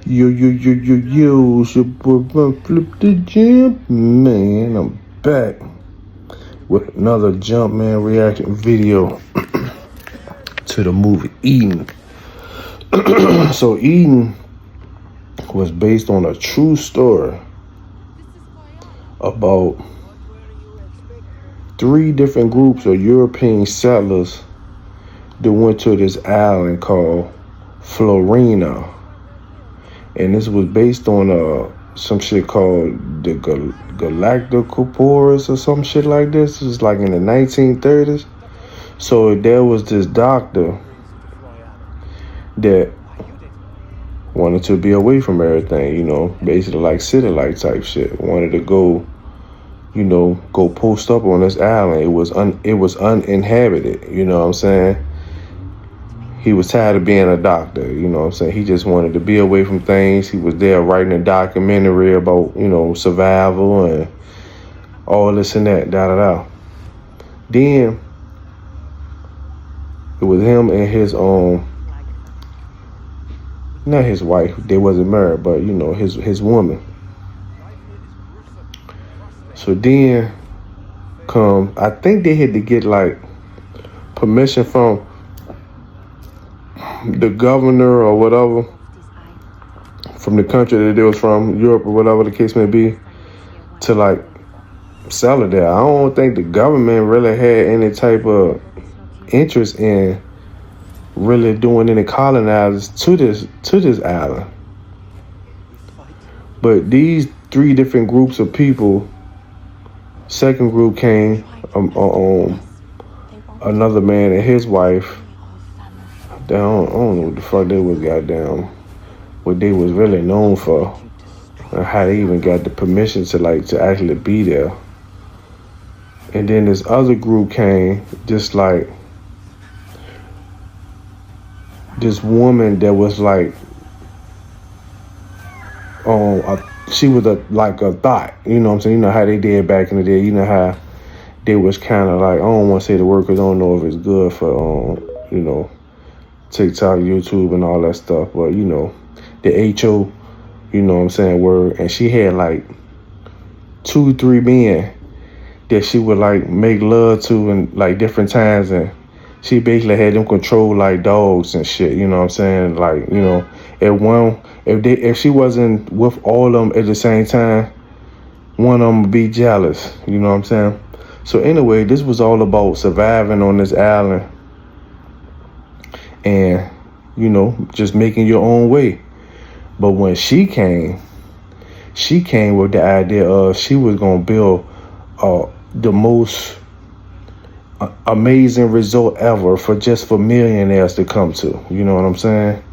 It's your boy Flip the Jump Man. I'm back with another Jumpman reaction video to the movie Eden. So Eden was based on a true story about 3 different groups of European settlers that went to this island called Floreana. And this was based on some shit called the Galápagos or some shit like this. It was like in the 1930s. So there was this doctor that wanted to be away from everything, you know, basically like city life type shit. Wanted to go, you know, go post up on this island. It was uninhabited, you know what I'm saying? He was tired of being a doctor, you know what I'm saying? He just wanted to be away from things. He was there writing a documentary about, you know, survival and all this and that, da-da-da. Then, it was him and his, not his wife, they wasn't married, but, you know, his woman. So then, I think they had to get, like, permission from the governor or whatever from the country that it was from, Europe or whatever the case may be, to like sell it there. I don't think the government really had any type of interest in really doing any colonizers to this island. But these 3 different groups of people, second group came another man and his wife. I don't know what the fuck they was what they was really known for, and how they even got the permission to actually be there. And then this other group came, just like this woman that was like, she was like a thought, you know what I'm saying? You know how they did back in the day. You know how they was kind of like, I don't want to say the word because I don't know if it's good for, you know, TikTok, YouTube, and all that stuff, but you know, the HO, you know what I'm saying, word. And she had like 2, 3 men that she would like make love to in like different times, and she basically had them controlled like dogs and shit, you know what I'm saying? Like, you know, if she wasn't with all of them at the same time, one of them would be jealous, you know what I'm saying? So anyway, this was all about surviving on this island and, you know, just making your own way. But when she came with the idea of she was gonna build the most amazing resort ever for millionaires to come to. You know what I'm saying?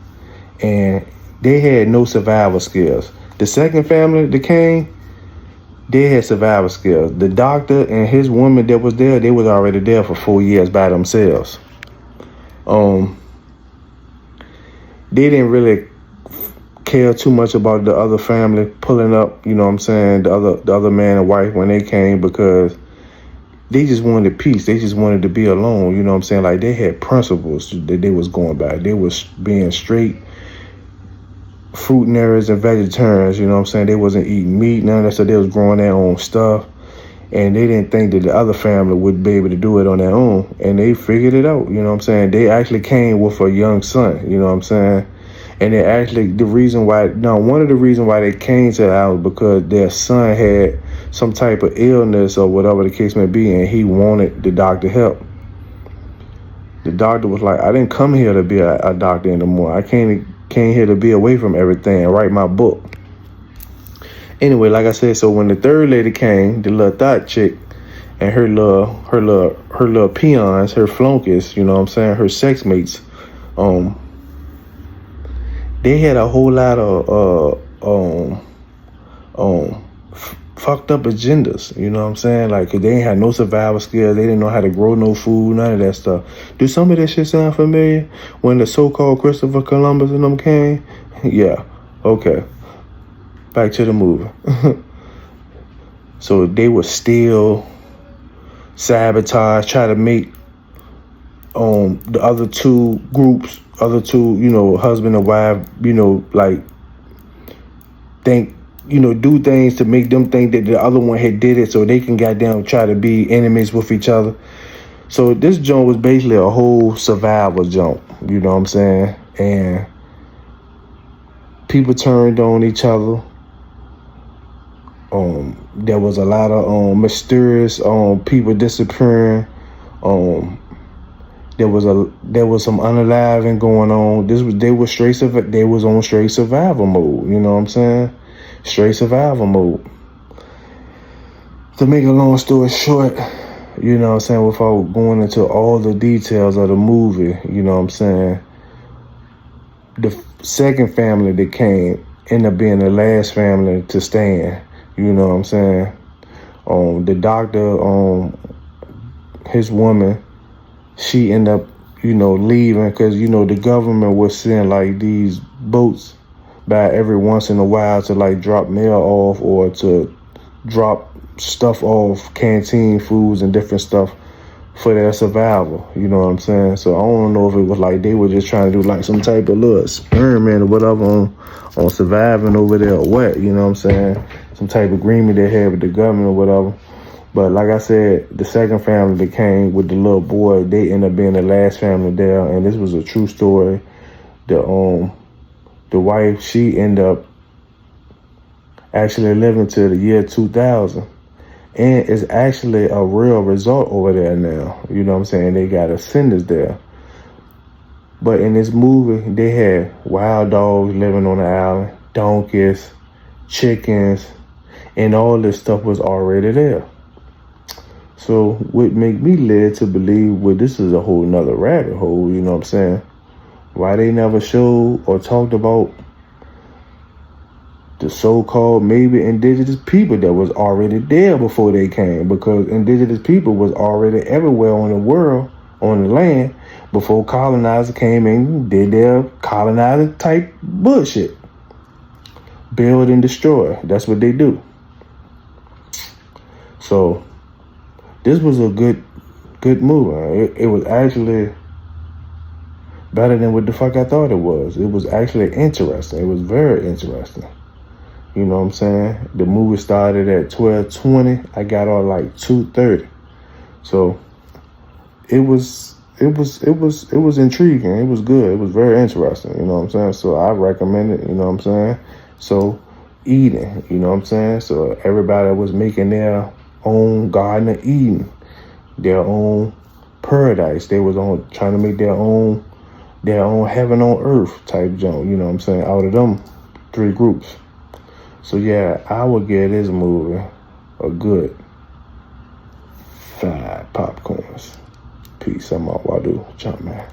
And they had no survival skills. The second family that came, they had survival skills. The doctor and his woman that was there, they was already there for 4 years by themselves. They didn't really care too much about the other family pulling up, you know what I'm saying, the other man and wife when they came, because they just wanted peace. They just wanted to be alone, you know what I'm saying? Like, they had principles that they was going by. They was being straight fruitarians and vegetarians, you know what I'm saying? They wasn't eating meat, none of that stuff. They was growing their own stuff. And they didn't think that the other family would be able to do it on their own. And they figured it out, you know what I'm saying? They actually came with a young son, you know what I'm saying? And they actually, one of the reasons why they came to the island, because their son had some type of illness or whatever the case may be, and he wanted the doctor help. The doctor was like, I didn't come here to be a doctor anymore. I came here to be away from everything and write my book. Anyway, like I said, so when the third lady came, the little thought chick, and her little peons, her flunkies, you know what I'm saying, her sex mates, they had a whole lot of fucked up agendas, you know what I'm saying? Like, 'cause they ain't had no survival skills, they didn't know how to grow no food, none of that stuff. Do some of that shit sound familiar? When the so-called Christopher Columbus and them came? Yeah, okay. Back to the movie. So they would steal, sabotage, try to make the other two groups, you know, husband and wife, you know, like think, do things to make them think that the other one had did it so they can goddamn try to be enemies with each other. So this joint was basically a whole survival joint, you know what I'm saying? And people turned on each other. There was a lot of mysterious people disappearing. There was some unaliving going on. They was on straight survival mode, you know what I'm saying? Straight survival mode. To make a long story short, you know what I'm saying, without going into all the details of the movie, you know what I'm saying, the second family that came ended up being the last family to stand, you know what I'm saying. The doctor, his woman, she ended up, leaving because, the government was sending like these boats by every once in a while to like drop mail off or to drop stuff off, canteen foods and different stuff for their survival, you know what I'm saying? So I don't know if it was like they were just trying to do like some type of little experiment or whatever on surviving over there or what, you know what I'm saying? Some type of agreement they had with the government or whatever. But like I said, the second family that came with the little boy, they ended up being the last family there, and this was a true story. The wife, she ended up actually living to the year 2000. And it's actually a real resort over there now. You know what I'm saying? They got ascendants there. But in this movie, they had wild dogs living on the island, donkeys, chickens, and all this stuff was already there. So what make me led to believe, well, this is a whole nother rabbit hole, you know what I'm saying? Why they never showed or talked about the so-called maybe indigenous people that was already there before they came, because indigenous people was already everywhere on the world, on the land, before colonizers came in and did their colonizer type bullshit. Build and destroy. That's what they do. So this was a good movie. It was actually better than what the fuck I thought it was. It was actually interesting. It was very interesting. You know what I'm saying? The movie started at 12:20. I got on like 2:30. So it was intriguing. It was good. It was very interesting. You know what I'm saying? So I recommend it. You know what I'm saying? So eating. You know what I'm saying? So everybody was making their own Garden of Eden, their own paradise. They was trying to make their own heaven on earth type junk. You know what I'm saying? Out of them three groups. So yeah, I would give this movie a good 5 popcorns. Peace. I'm out. Wadu. Jumpman.